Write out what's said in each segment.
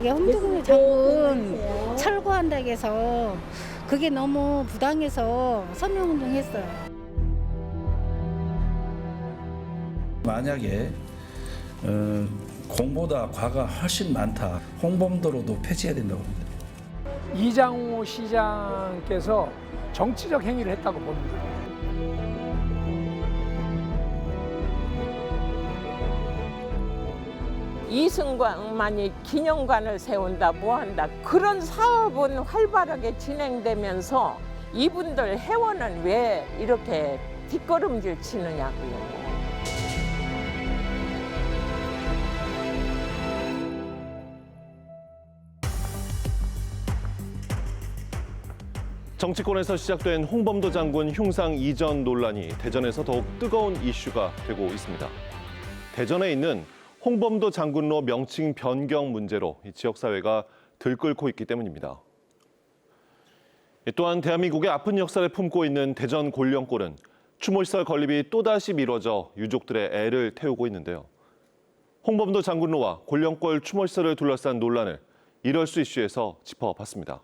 이게 홍두구 장군 철거한다고 해서 그게 너무 부당해서 서명운동했어요. 만약에 공보다 과가 훨씬 많다. 홍범도로도 폐지해야 된다고 봅니다. 이장우 시장께서 정치적 행위를 했다고 봅니다. 이승광만이 기념관을 세운다 뭐한다 그런 사업은 활발하게 진행되면서 이분들 회원은 왜 이렇게 뒷걸음질 치느냐고요. 정치권에서 시작된 홍범도 장군 흉상 이전 논란이 대전에서 더욱 뜨거운 이슈가 되고 있습니다. 대전에 있는 홍범도 장군로 명칭 변경 문제로 지역사회가 들끓고 있기 때문입니다. 또한 대한민국의 아픈 역사를 품고 있는 대전 곤령골은 추모시설 건립이 또다시 미뤄져 유족들의 애를 태우고 있는데요. 홍범도 장군로와 곤령골 추모시설을 둘러싼 논란을 이럴수 이슈에서 짚어봤습니다.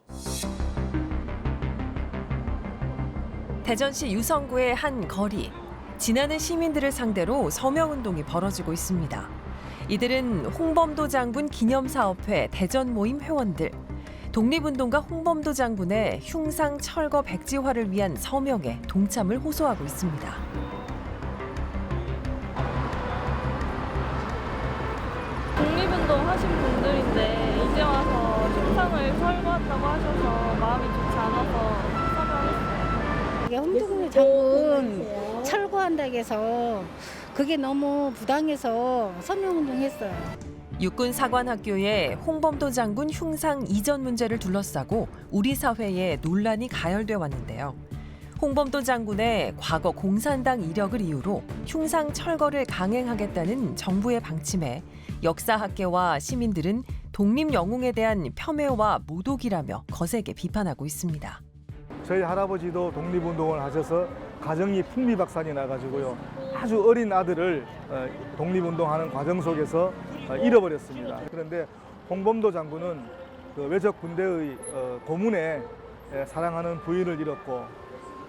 대전시 유성구의 한 거리. 지나는 시민들을 상대로 서명운동이 벌어지고 있습니다. 이들은 홍범도 장군 기념사업회 대전 모임 회원들, 독립운동가 홍범도 장군의 흉상 철거 백지화를 위한 서명에 동참을 호소하고 있습니다. 독립운동 하신 분들인데 이제 와서 흉상을 철거한다고 하셔서 마음이 좋지 않아서 서명했어요. 이게 홍두구 장군 철거한다고 해서 그게 너무 부당해서 서명운동했어요. 육군사관학교에 홍범도 장군 흉상 이전 문제를 둘러싸고 우리 사회에 논란이 가열돼 왔는데요. 홍범도 장군의 과거 공산당 이력을 이유로 흉상 철거를 강행하겠다는 정부의 방침에 역사학계와 시민들은 독립영웅에 대한 폄훼와 모독이라며 거세게 비판하고 있습니다. 저희 할아버지도 독립운동을 하셔서 가정이 풍비박산이 나가지고요. 아주 어린 아들을 독립운동하는 과정 속에서 잃어버렸습니다. 그런데 홍범도 장군은 그 외적 군대의 고문에 사랑하는 부인을 잃었고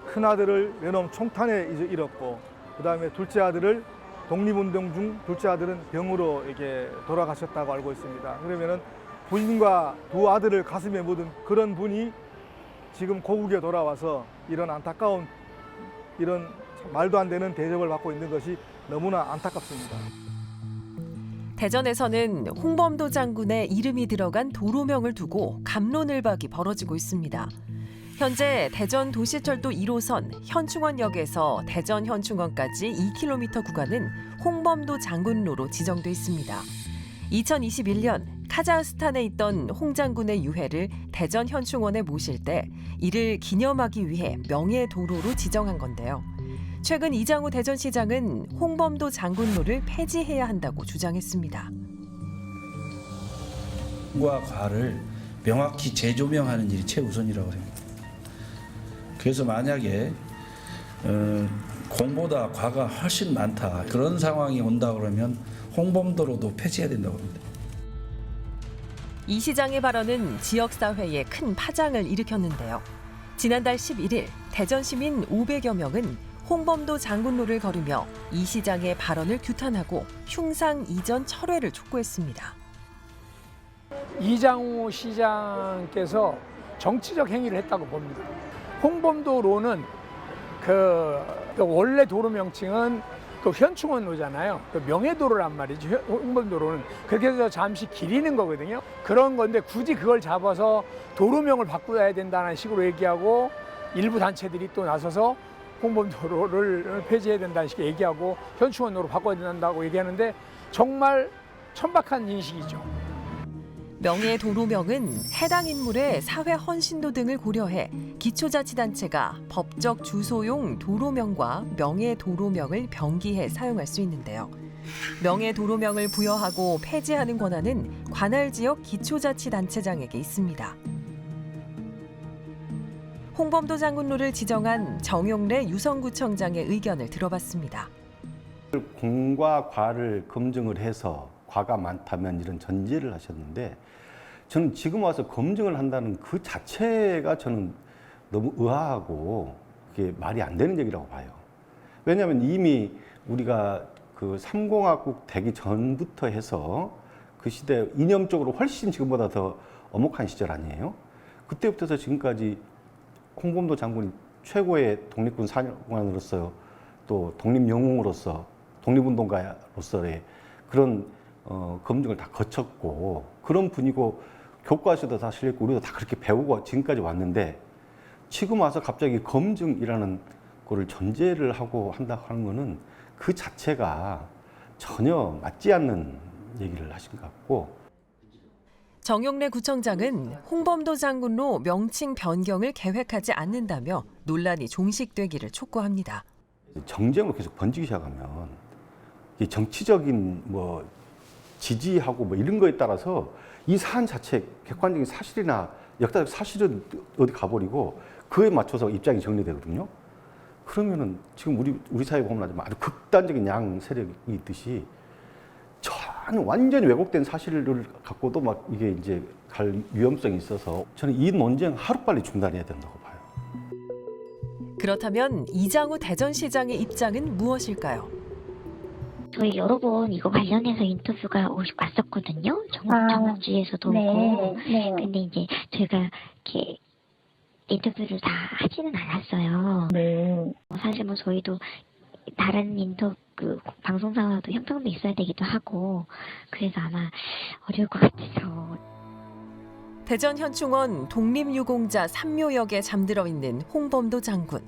큰 아들을 외놈 총탄에 잃었고 그다음에 둘째 아들을 독립운동 중 둘째 아들은 병으로 이렇게 돌아가셨다고 알고 있습니다. 그러면은 부인과 두 아들을 가슴에 묻은 그런 분이 지금 고국에 돌아와서 이런 안타까운 이런 말도 안 되는 대접을 받고 있는 것이 너무나 안타깝습니다. 대전에서는 홍범도 장군의 이름이 들어간 도로명을 두고 갑론을박이 벌어지고 있습니다. 현재 대전 도시철도 1호선 현충원역에서 대전 현충원까지 2km 구간은 홍범도 장군로로 지정돼 있습니다. 2021년 카자흐스탄에 있던 홍 장군의 유해를 대전 현충원에 모실 때 이를 기념하기 위해 명예도로로 지정한 건데요. 최근 이장우 대전시장은 홍범도 장군로를 폐지해야 한다고 주장했습니다. 과 과를 명확히 재조명하는 일이 최우선이라고 생각합니다. 그래서 만약에 공보다 과가 훨씬 많다 그런 상황이 온다 그러면 홍범도로도 폐지해야 된다고 봅니다. 이 시장의 발언은 지역사회에 큰 파장을 일으켰는데요. 지난달 11일 대전 시민 500여 명은 홍범도 장군로를 걸으며 이 시장의 발언을 규탄하고 흉상 이전 철회를 촉구했습니다. 이장우 시장께서 정치적 행위를 했다고 봅니다. 홍범도로는 그 원래 도로 명칭은 그 현충원로잖아요. 그 명예도로란 말이죠. 홍범도로는 그렇게 해서 잠시 기리는 거거든요. 그런 건데 굳이 그걸 잡아서 도로명을 바꿔야 된다는 식으로 얘기하고 일부 단체들이 또 나서서 홍범도로를 폐지해야 된다는 식으로 얘기하고 현충원로로 바꿔야 된다고 얘기하는데 정말 천박한 인식이죠. 명예도로명은 해당 인물의 사회 헌신도 등을 고려해 기초자치단체가 법적 주소용 도로명과 명예도로명을 병기해 사용할 수 있는데요. 명예도로명을 부여하고 폐지하는 권한은 관할 지역 기초자치단체장에게 있습니다. 홍범도 장군로를 지정한 정용래 유성구청장의 의견을 들어봤습니다. 공과 과를 검증을 해서 과가 많다면 이런 전제를 하셨는데 저는 지금 와서 검증을 한다는 그 자체가 저는 너무 의아하고 그게 말이 안 되는 얘기라고 봐요. 왜냐하면 이미 우리가 그 3공화국 되기 전부터 해서 그 시대 이념적으로 훨씬 지금보다 더 엄혹한 시절 아니에요? 그때부터 해서 지금까지 홍범도 장군이 최고의 독립군 사령관으로서 또 독립영웅으로서 독립운동가로서의 그런 검증을 다 거쳤고 그런 분이고 교과서도 다 실렸고 우리도 다 그렇게 배우고 지금까지 왔는데 지금 와서 갑자기 검증이라는 거를 전제를 하고 한다고 하는 거는 그 자체가 전혀 맞지 않는 얘기를 하신 것 같고. 정용래 구청장은 홍범도 장군로 명칭 변경을 계획하지 않는다며 논란이 종식되기를 촉구합니다. 정쟁으로 계속 번지기 시작하면 이 정치적인 뭐 지지하고 뭐 이런 거에 따라서 이 사안 자체 객관적인 사실이나 역사적 사실은 어디 가버리고 그에 맞춰서 입장이 정리되거든요. 그러면은 지금 우리 사회에 보면 아주 극단적인 양 세력이 있듯이 전혀 완전히 왜곡된 사실을 갖고도 막 이게 이제 갈 위험성이 있어서 저는 이 논쟁 하루빨리 중단해야 된다고 봐요. 그렇다면 이장우 대전시장의 입장은 무엇일까요? 저희 여러 번 이거 관련해서 인터뷰가 왔었거든요. 정옥지에서도 오고. 네. 근데 이제 저희가 이렇게 인터뷰를 다 하지는 않았어요. 네. 사실 뭐 저희도 다른 방송사와도 형평도 있어야 되기도 하고 그래서 아마 어려울 것 같아서. 대전현충원 독립유공자 산묘역에 잠들어 있는 홍범도 장군.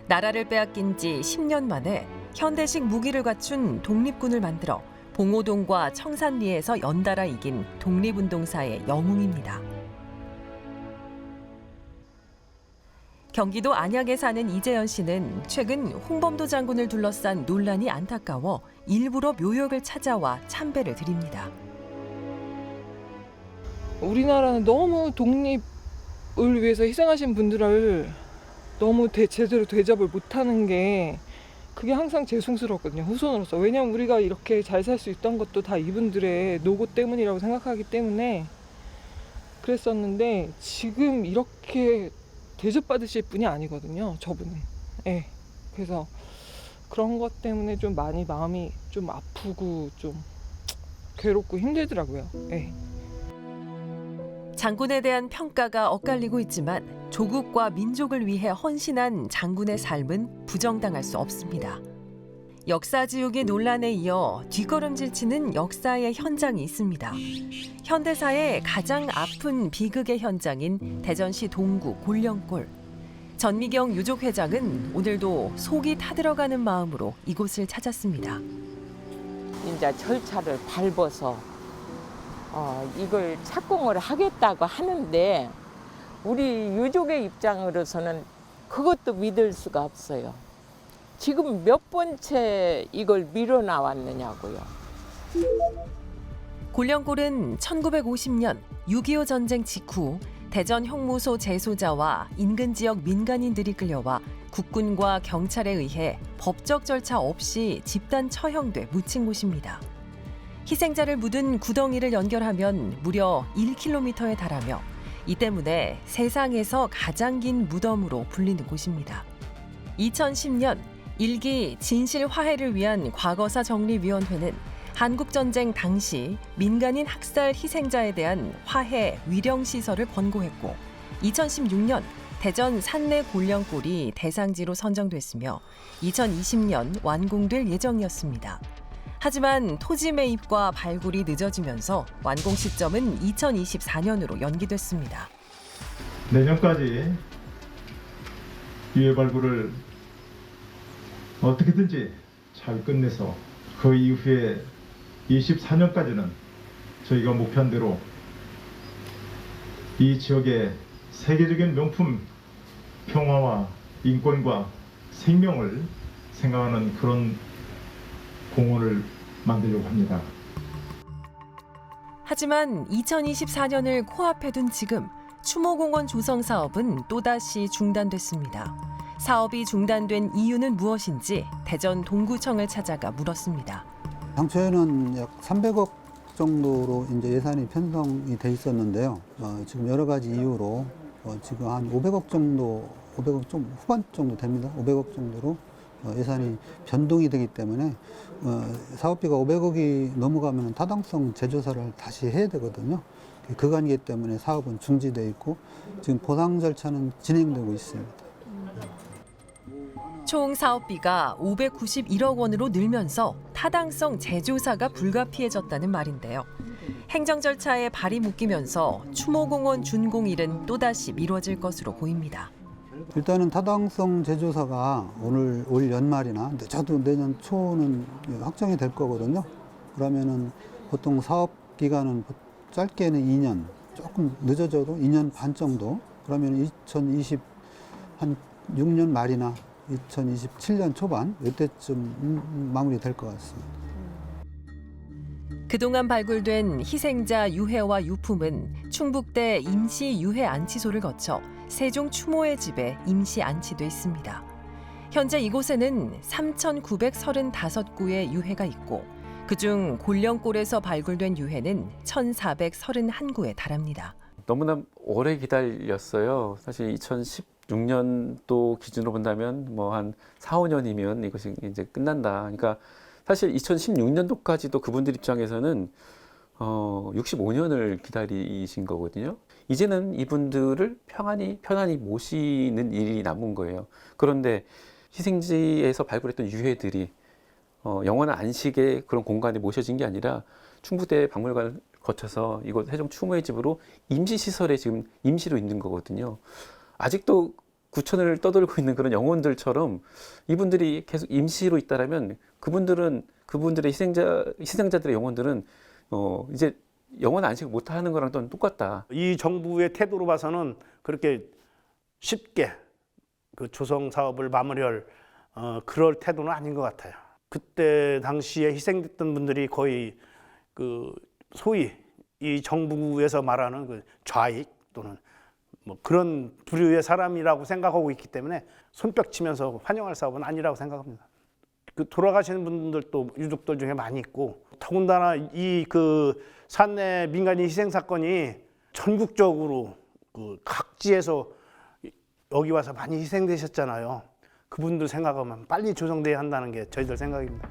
나라를 빼앗긴 지 10년 만에 현대식 무기를 갖춘 독립군을 만들어 봉오동과 청산리에서 연달아 이긴 독립운동사의 영웅입니다. 경기도 안양에 사는 이재현 씨는 최근 홍범도 장군을 둘러싼 논란이 안타까워 일부러 묘역을 찾아와 참배를 드립니다. 우리나라는 너무 독립을 위해서 희생하신 분들을 너무 제대로 대접을 못하는 게 그게 항상 죄송스럽거든요, 후손으로서. 왜냐하면 우리가 이렇게 잘 살 수 있던 것도 다 이분들의 노고 때문이라고 생각하기 때문에 그랬었는데 지금 이렇게 대접받으실 분이 아니거든요, 저분은. 네. 그래서 그런 것 때문에 좀 많이 마음이 좀 아프고 좀 괴롭고 힘들더라고요. 네. 장군에 대한 평가가 엇갈리고 있지만 조국과 민족을 위해 헌신한 장군의 삶은 부정당할 수 없습니다. 역사 지우기 논란에 이어 뒷걸음질 치는 역사의 현장이 있습니다. 현대사의 가장 아픈 비극의 현장인 대전시 동구 골령골. 전미경 유족회장은 오늘도 속이 타들어가는 마음으로 이곳을 찾았습니다. 이제 절차를 밟아서 이걸 착공을 하겠다고 하는데 우리 유족의 입장으로서는 그것도 믿을 수가 없어요. 지금 몇 번째 이걸 밀어나왔느냐고요. 골령골은 1950년 6.25 전쟁 직후 대전 형무소 재소자와 인근 지역 민간인들이 끌려와 국군과 경찰에 의해 법적 절차 없이 집단 처형돼 묻힌 곳입니다. 희생자를 묻은 구덩이를 연결하면 무려 1km에 달하며 이 때문에 세상에서 가장 긴 무덤으로 불리는 곳입니다. 2010년 일기 진실 화해를 위한 과거사 정리위원회는 한국전쟁 당시 민간인 학살 희생자에 대한 화해 위령시설을 권고했고 2016년 대전 산내 골령골이 대상지로 선정됐으며 2020년 완공될 예정이었습니다. 하지만 토지 매입과 발굴이 늦어지면서 완공 시점은 2024년으로 연기됐습니다. 내년까지 유해 발굴을 어떻게든지 잘 끝내서 그 이후에 24년까지는 저희가 목표한 대로 이 지역의 세계적인 명품 평화와 인권과 생명을 생각하는 그런 공원을 만들려고 합니다. 하지만 2024년을 코앞에 둔 지금 추모공원 조성 사업은 또다시 중단됐습니다. 사업이 중단된 이유는 무엇인지 대전 동구청을 찾아가 물었습니다. 당초에는 약 300억 정도로 이제 예산이 편성이 돼 있었는데요. 지금 여러 가지 이유로 지금 한 500억 정도, 500억 좀 후반 정도 됩니다. 500억 정도로 예산이 변동이 되기 때문에 사업비가 500억이 넘어가면 타당성 재조사를 다시 해야 되거든요. 그 관계 때문에 사업은 중지돼 있고 지금 보상 절차는 진행되고 있습니다. 총 사업비가 591억 원으로 늘면서 타당성 재조사가 불가피해졌다는 말인데요. 행정 절차에 발이 묶이면서 추모공원 준공일은 또다시 미뤄질 것으로 보입니다. 일단은 타당성 재조사가 올 연말이나 늦어도 내년 초는 확정이 될 거거든요. 그러면은 보통 사업 기간은 짧게는 2년, 조금 늦어져도 2년 반 정도. 그러면 2026년 말이나 2027년 초반 이때쯤 마무리될 것 같습니다. 그동안 발굴된 희생자 유해와 유품은 충북대 임시 유해 안치소를 거쳐 세종 추모의 집에 임시 안치돼 있습니다. 현재 이곳에는 3,935구의 유해가 있고 그중 곤령골에서 발굴된 유해는 1,431구에 달합니다. 너무나 오래 기다렸어요. 사실 2016년도 기준으로 본다면 뭐 한 4, 5년이면 이것이 이제 끝난다. 그러니까 사실 2016년도까지도 그분들 입장에서는 65년을 기다리신 거거든요. 이제는 이분들을 편안히 모시는 일이 남은 거예요. 그런데 희생지에서 발굴했던 유해들이 영원한 안식의 그런 공간에 모셔진 게 아니라 충북대 박물관을 거쳐서 이곳 세종 추모의 집으로 임시시설에 지금 임시로 있는 거거든요. 아직도 구천을 떠돌고 있는 그런 영혼들처럼 이분들이 계속 임시로 있다라면 그분들의 희생자들의 영혼들은 이제 영원 안식을 못 하는 거랑 또 똑같다. 이 정부의 태도로 봐서는 그렇게 쉽게 그 조성 사업을 마무리할 그럴 태도는 아닌 것 같아요. 그때 당시에 희생됐던 분들이 거의 그 소위 이 정부에서 말하는 그 좌익 또는 뭐 그런 부류의 사람이라고 생각하고 있기 때문에 손뼉 치면서 환영할 사업은 아니라고 생각합니다. 그 돌아가시는 분들도 유족들 중에 많이 있고 더군다나 이 그 산내 민간인 희생 사건이 전국적으로 그 각지에서 여기 와서 많이 희생되셨잖아요. 그분들 생각하면 빨리 조성돼야 한다는 게 저희들 생각입니다.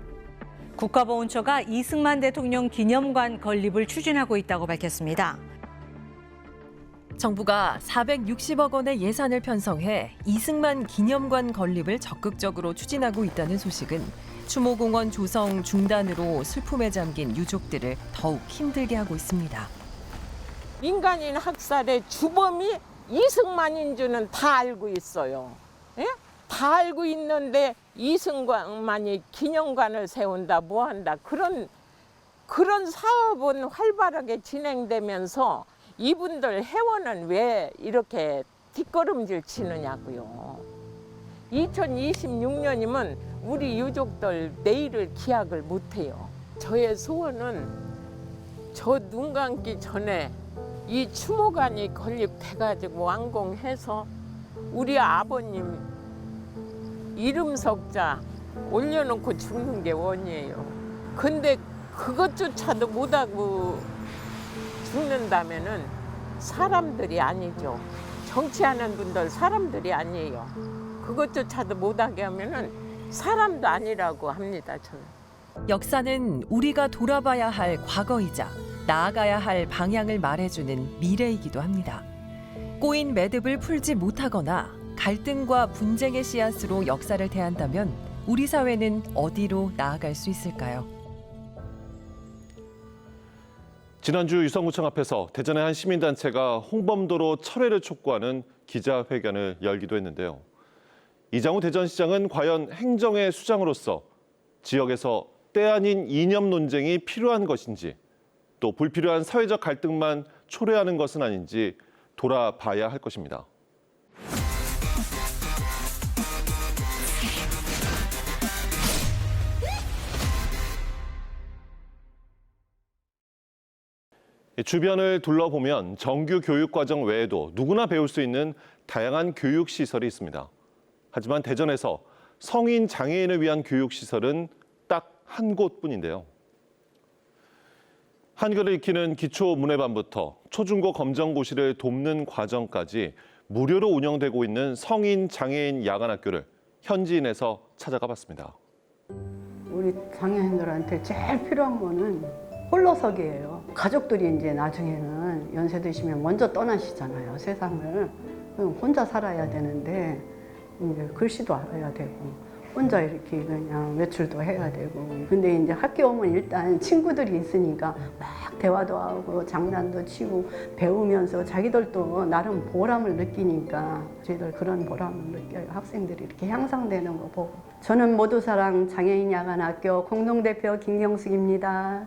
국가보훈처가 이승만 대통령 기념관 건립을 추진하고 있다고 밝혔습니다. 정부가 460억 원의 예산을 편성해 이승만 기념관 건립을 적극적으로 추진하고 있다는 소식은 추모공원 조성 중단으로 슬픔에 잠긴 유족들을 더욱 힘들게 하고 있습니다. 민간인 학살의 주범이 이승만인 줄은 다 알고 있어요. 예? 다 알고 있는데 이승만이 기념관을 세운다 뭐한다 그런 사업은 활발하게 진행되면서 이분들 회원은 왜 이렇게 뒷걸음질 치느냐고요. 2026년이면 우리 유족들 내일을 기약을 못해요. 저의 소원은 저 눈 감기 전에 이 추모관이 건립돼가지고 완공해서 우리 아버님 이름 석자 올려놓고 죽는 게 원이에요. 근데 그것조차도 못하고 죽는다면은 사람들이 아니죠. 정치하는 분들 사람들이 아니에요. 그것조차도 못하게 하면은 사람도 아니라고 합니다, 저는. 역사는 우리가 돌아봐야 할 과거이자 나아가야 할 방향을 말해주는 미래이기도 합니다. 꼬인 매듭을 풀지 못하거나 갈등과 분쟁의 씨앗으로 역사를 대한다면 우리 사회는 어디로 나아갈 수 있을까요? 지난주 유성구청 앞에서 대전의 한 시민단체가 홍범도로 철회를 촉구하는 기자회견을 열기도 했는데요. 이장우 대전시장은 과연 행정의 수장으로서 지역에서 때 아닌 이념 논쟁이 필요한 것인지 또 불필요한 사회적 갈등만 초래하는 것은 아닌지 돌아봐야 할 것입니다. 주변을 둘러보면 정규 교육과정 외에도 누구나 배울 수 있는 다양한 교육시설이 있습니다. 하지만 대전에서 성인 장애인을 위한 교육시설은 딱 한 곳뿐인데요. 한글을 익히는 기초 문해반부터 초중고 검정고시를 돕는 과정까지 무료로 운영되고 있는 성인 장애인 야간학교를 현지인에서 찾아가 봤습니다. 우리 장애인들한테 제일 필요한 거는 홀로서기예요. 가족들이 이제 나중에는 연세 드시면 먼저 떠나시잖아요, 세상을. 그럼 혼자 살아야 되는데 이제 글씨도 알아야 되고 혼자 이렇게 그냥 외출도 해야 되고. 근데 이제 학교 오면 일단 친구들이 있으니까 막 대화도 하고 장난도 치고 배우면서 자기들도 나름 보람을 느끼니까 저희들 그런 보람을 느껴요. 학생들이 이렇게 향상되는 거 보고. 저는 모두사랑 장애인 야간학교 공동대표 김경숙입니다.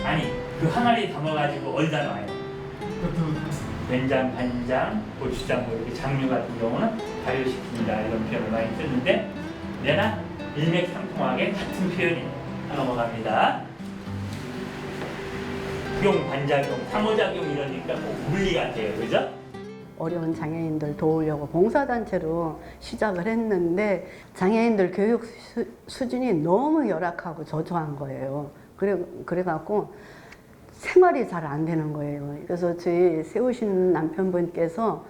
아니 그 항아리 담아가지고 어디다 놔요? 된장, 간장, 고추장 뭐 이렇게 장류 같은 경우는 발효시킵니다 이런 표현을 많이 쓰는데 내나 일맥상통하게 같은 표현이 넘어갑니다. 용, 반작용, 상호작용 이러니까 꼭 물리 같아요, 그죠? 어려운 장애인들 도우려고 봉사단체로 시작을 했는데 장애인들 교육 수준이 너무 열악하고 저조한 거예요. 그래갖고 생활이 잘 안 되는 거예요. 그래서 저희 세우신 남편분께서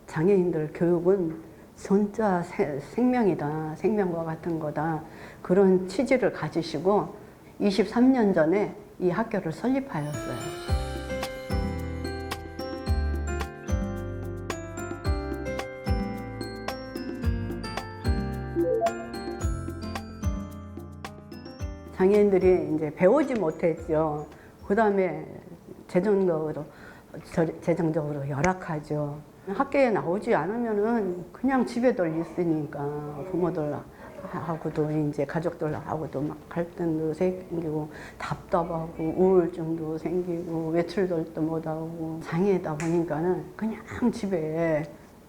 장애인들 교육은 진짜 생명이다, 생명과 같은 거다, 그런 취지를 가지시고 23년 전에 이 학교를 설립하였어요. 장애인들이 이제 배우지 못했죠. 그 다음에 재정적으로 열악하죠. 학교에 나오지 않으면은 그냥 집에들 있으니까 부모들하고도 이제 가족들하고도 막 갈등도 생기고 답답하고 우울증도 생기고 외출도 못하고 장애다 보니까는 그냥 집에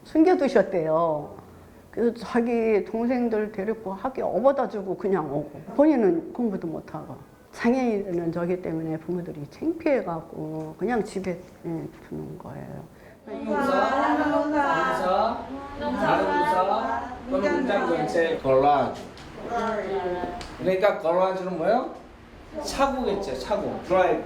숨겨두셨대요. 그래서 자기 동생들 데리고 학교 업어다 주고 그냥 오고 본인은 공부도 못하고 장애인은 저기 때문에 부모들이 창피해갖고 그냥 집에 두는 거예요. 동사, 또는 문장 전체 걸러안. 그러니까 걸러안은 뭐예요? 차고겠죠, 차고. 드라이브.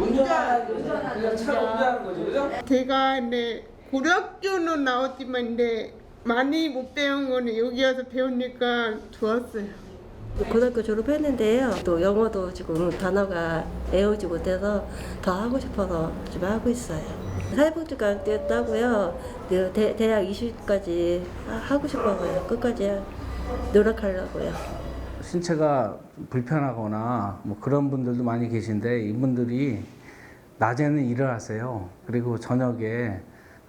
운전하는 거죠. 차고 운전하는 거죠, 그죠? 제가 근데 고등학교는 나왔지만 근데 많이 못 배운 거는 여기 와서 배우니까 좋았어요. 고등학교 졸업했는데요. 또 영어도 지금 단어가 외우지 못해서 더 하고 싶어서 지금 하고 있어요. 사회복지과 뛰었다고요. 대학 20까지 하고 싶어서요. 끝까지 노력하려고요. 신체가 불편하거나 뭐 그런 분들도 많이 계신데 이분들이 낮에는 일을 하세요. 그리고 저녁에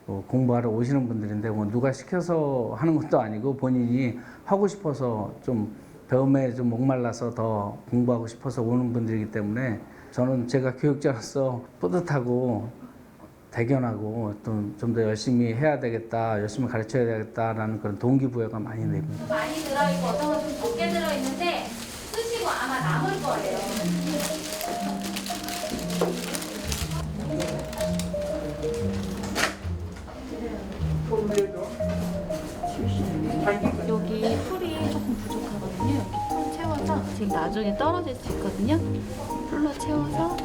공부하러 오시는 분들인데 뭐 누가 시켜서 하는 것도 아니고 본인이 하고 싶어서 좀 배움에 좀 목말라서 더 공부하고 싶어서 오는 분들이기 때문에 저는 제가 교육자로서 뿌듯하고 대견하고 좀 더 열심히 해야 되겠다, 열심히 가르쳐야 되겠다라는 그런 동기부여가 많이 됩니다. 많이 들어있고 어떤 건 좀 적게 들어있는데 쓰시고 아마 남을 거예요. 여기 풀이 조금 부족하거든요. 이렇게 풀 채워서 지금 나중에 떨어질 수 있거든요. 풀로 채워서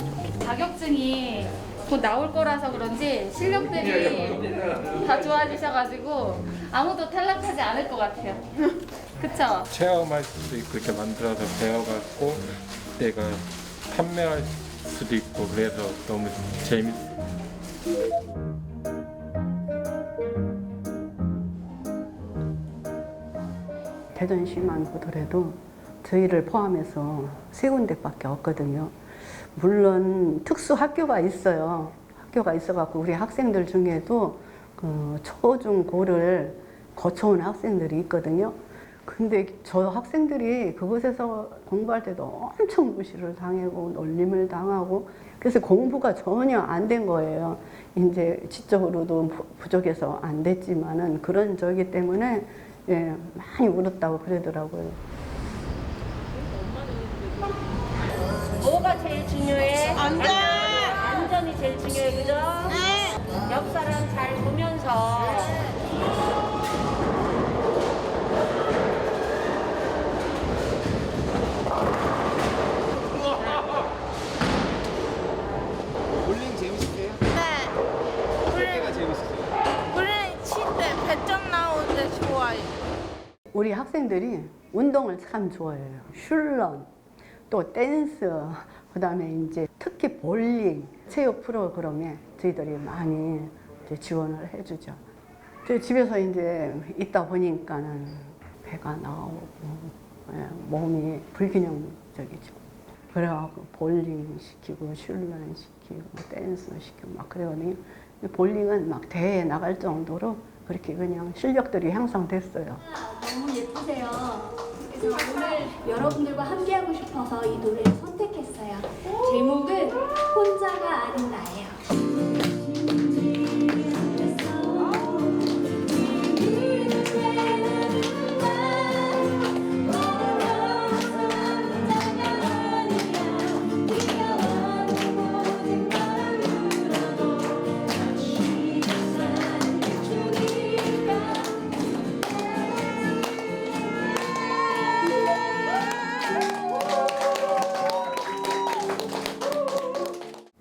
자격증이 곧 나올 거라서 그런지 실력들이 다 좋아지셔가지고 아무도 탈락하지 않을 것 같아요. 그쵸? 체험할 수도 있고 이렇게 만들어서 배워갖고 내가 판매할 수도 있고 그래서 너무 재밌어요. 대전시만 보더라도 저희를 포함해서 3군데밖에 없거든요. 물론 특수 학교가 있어요. 학교가 있어갖고 우리 학생들 중에도 그 초, 중, 고를 거쳐온 학생들이 있거든요. 근데 저 학생들이 그곳에서 공부할 때도 엄청 무시를 당하고 놀림을 당하고 그래서 공부가 전혀 안 된 거예요. 이제 지적으로도 부족해서 안 됐지만은 그런 저기 때문에 예, 많이 울었다고 그러더라고요. 뭐가 제일 중요해? 안전! 안전이 제일 중요해, 그죠? 네. 옆 사람 잘 보면서. 볼링 재밌으세요? 네. 때가 재밌으세요? 우리는 칠때 배점 나오는데 좋아요. 우리 학생들이 운동을 참 좋아해요. 슐런, 또 댄스, 그다음에 이제 특히 볼링, 체육 프로그램에 저희들이 많이 이제 지원을 해주죠. 저희 집에서 이제 있다 보니까는 배가 나오고 몸이 불균형적이죠. 그래갖고 볼링 시키고 슐런 시키고 댄스 시키고 막 그러거든요. 볼링은 막 대회에 나갈 정도로 그렇게 그냥 실력들이 향상됐어요. 너무 예쁘세요. 그래서 오늘 여러분들과 함께하고 싶어서 이 노래를 선택했어요. 제목은 혼자가 아닌 나예요.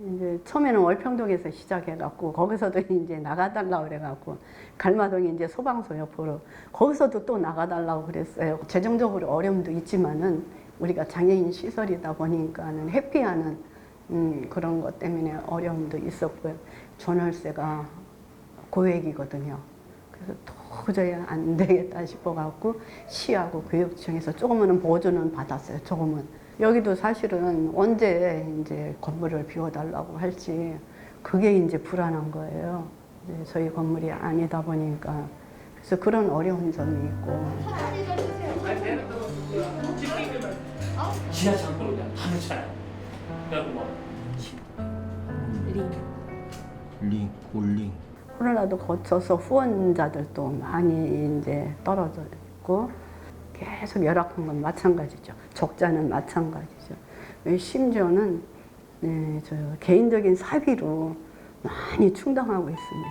이제 처음에는 월평동에서 시작해갖고 거기서도 이제 나가달라고 그래갖고 갈마동이 이제 소방서 옆으로 거기서도 또 나가달라고 그랬어요. 재정적으로 어려움도 있지만은 우리가 장애인 시설이다 보니까는 회피하는 그런 것 때문에 어려움도 있었고요. 전월세가 고액이거든요. 그래서 도저히 안 되겠다 싶어갖고 시하고 교육청에서 조금은 보조는 받았어요. 조금은. 여기도 사실은 언제 이제 건물을 비워달라고 할지 그게 이제 불안한 거예요. 이제 저희 건물이 아니다 보니까. 그래서 그런 어려운 점이 있고. 지하철 그냥 다 넣잖아요. 그래갖고 뭐 링, 볼링. 코로나도 거쳐서 후원자들도 많이 이제 떨어져 있고 계속 열악한 건 마찬가지죠. 적자는 마찬가지죠. 심지어는 네, 저 개인적인 사비로 많이 충당하고 있습니다.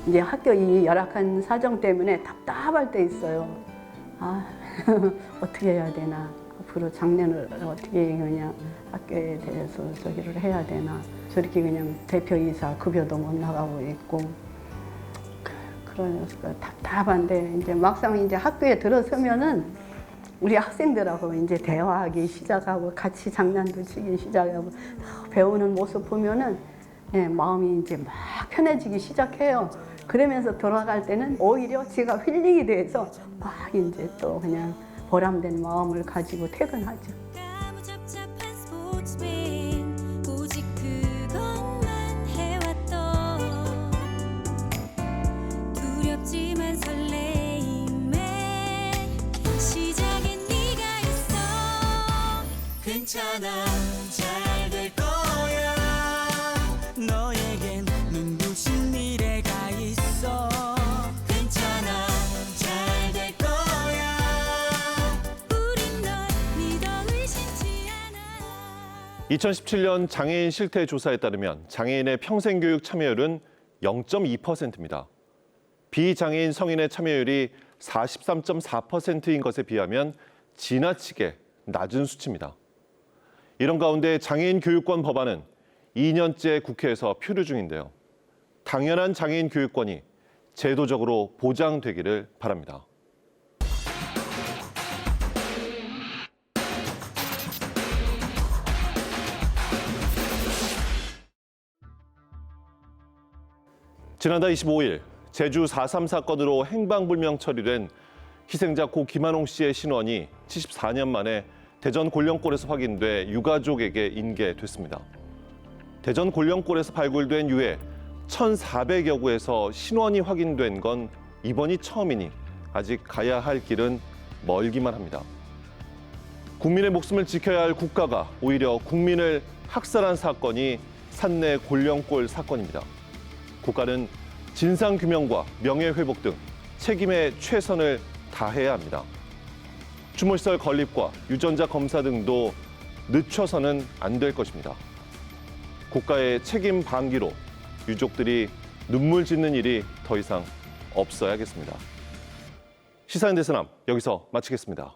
이제 학교 이 열악한 사정 때문에 답답할 때 있어요. 아, 어떻게 해야 되나. 앞으로 작년을 어떻게 그냥 학교에 대해서 저기를 해야 되나. 저렇게 그냥 대표이사 급여도 못 나가고 있고. 그러니까 답답한데 이제 막상 이제 학교에 들어서면은 우리 학생들하고 이제 대화하기 시작하고 같이 장난도 치기 시작하고 배우는 모습 보면은 예, 마음이 이제 막 편해지기 시작해요. 그러면서 돌아갈 때는 오히려 제가 힐링이 돼서 막 이제 또 그냥 보람된 마음을 가지고 퇴근하죠. 괜찮아 잘 될 거야 너에겐 눈부신 미래가 있어 괜찮아 잘 될 거야 우린 널 믿어 의심치 않아. 2017년 장애인 실태 조사에 따르면 장애인의 평생교육 참여율은 0.2%입니다. 비장애인 성인의 참여율이 43.4%인 것에 비하면 지나치게 낮은 수치입니다. 이런 가운데 장애인 교육권 법안은 2년째 국회에서 표류 중인데요. 당연한 장애인 교육권이 제도적으로 보장되기를 바랍니다. 지난달 25일 제주 4.3 사건으로 행방불명 처리된 희생자 고 김한홍 씨의 신원이 74년 만에 대전 골령골에서 확인돼 유가족에게 인계됐습니다. 대전 골령골에서 발굴된 유해 1,400여 구에서 신원이 확인된 건 이번이 처음이니 아직 가야 할 길은 멀기만 합니다. 국민의 목숨을 지켜야 할 국가가 오히려 국민을 학살한 사건이 산내 골령골 사건입니다. 국가는 진상규명과 명예회복 등 책임의 최선을 다해야 합니다. 추모시설 건립과 유전자 검사 등도 늦춰서는 안 될 것입니다. 국가의 책임 방기로 유족들이 눈물 짓는 일이 더 이상 없어야겠습니다. 시사인 대서남 여기서 마치겠습니다.